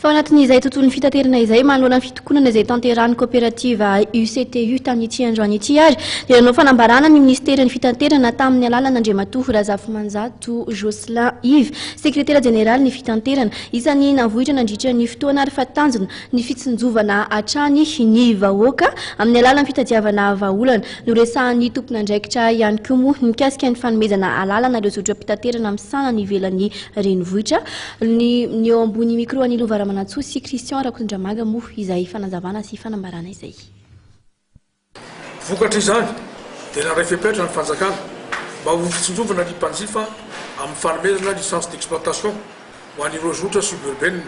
Fa anatin'izay tontolon'ny fitaterana izay manoloana ny fitokonana izay tanterahany kooperativa UCTU tamin'ity androany ity ary dia nanao fanambarana ny ministeran'ny fitaterana tamin'ny alalana Andriamatoa Razafimanjato Jocelyn Yves, sekretera jeneraly ny fitaterana, isany navohitra nandritra ny fotoana ary fatanjona ny fitsinjovana hatrany ny vahoaka amin'ny alalan'ny fitadiavana vahaolana. Noresahan'ny tompon'andraikitra ihany koa moa mikasika ny fanomezana alalana ireo zotram-pitaterana amin'ny sanany ivelan'ny renivohitra. Ny eo ambony micro an'i Lova Ramanantsoa sy Christian Rakotondramaga moa izay fanazavana sy fanambarana izay. Vokatra izany dia nandray fepetra ny fanjakana mba ho fitsinjovana ny mpanjifa amin'ny fanomezana licence d'exploitation ho an'ireo zotra suburbaine.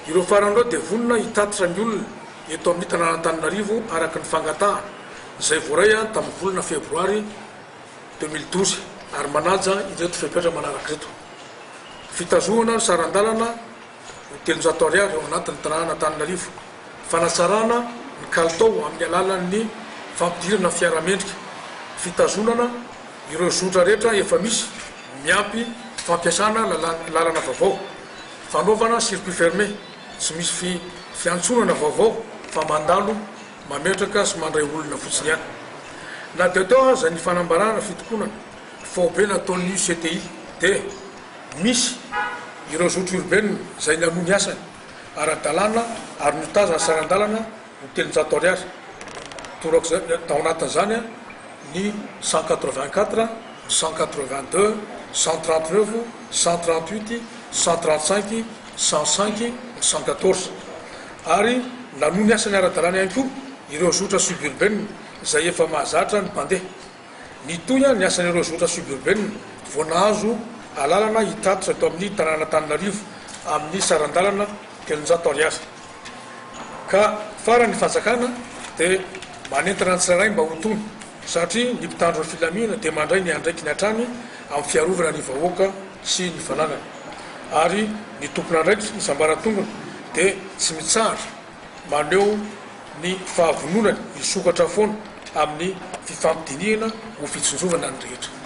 Ireo faran'ireo dia vonona hitatitra ny olona eto amin'ny tanàn'Antananarivo araka ny fangatahana izay voaray tamin'ny volana febroary 2012 ary manaja ireto fepetra manaraka ireto: fitazoana sarandalana telonjato ariary eo anatin'ny tanàn'Antananarivo, fanatsarana ny kalitao amin'ny alalan'ny fampidirana fiaramendrika, fitazonana ireo zotra rehetra efa misy miampy fampiasana lalana vaovao, fanaovana circuit fermé tsy misy fiantsonana vaovao fa mandalo mametraka sy mandray olona fotsiny ihany. Na dia teo aza ny fanambarana fitokonana faobe nataon'ny UCTI dia misy ireo zotra urbaine izay nanohy ny asany ara-dalàna ary nitazana sarandalana ho telonjato ariary. Torako tao anatin'izany ny 184, 182, 139, 138, 135, 105, 114 ary nanohy ny asany ara-dalàna ihany koa ireo zotra suburbaine izay efa mahazatra ny mpandeha. Nitoy ny asan'ireo zotra suburbaine vao nahazo alalana hitatitra eto amin'ny tanàn'Antananarivo amin'ny sarandalana telonjato ariary. Ka farany fanjakana dia manentana ny tsirairay mba ho tony satria ny mpitandro ny filamina dia mandray ny andraiky ny hatrany amin'ny fiarovana ny vahoaka sy ny fananana. Ary ny tompon'andraiky ny sambaratongony dia tsy mitsahatra maneho ny fahavononany hisokatra foana amin'ny fifampidinihana ho fitsinjovana ny rehetra.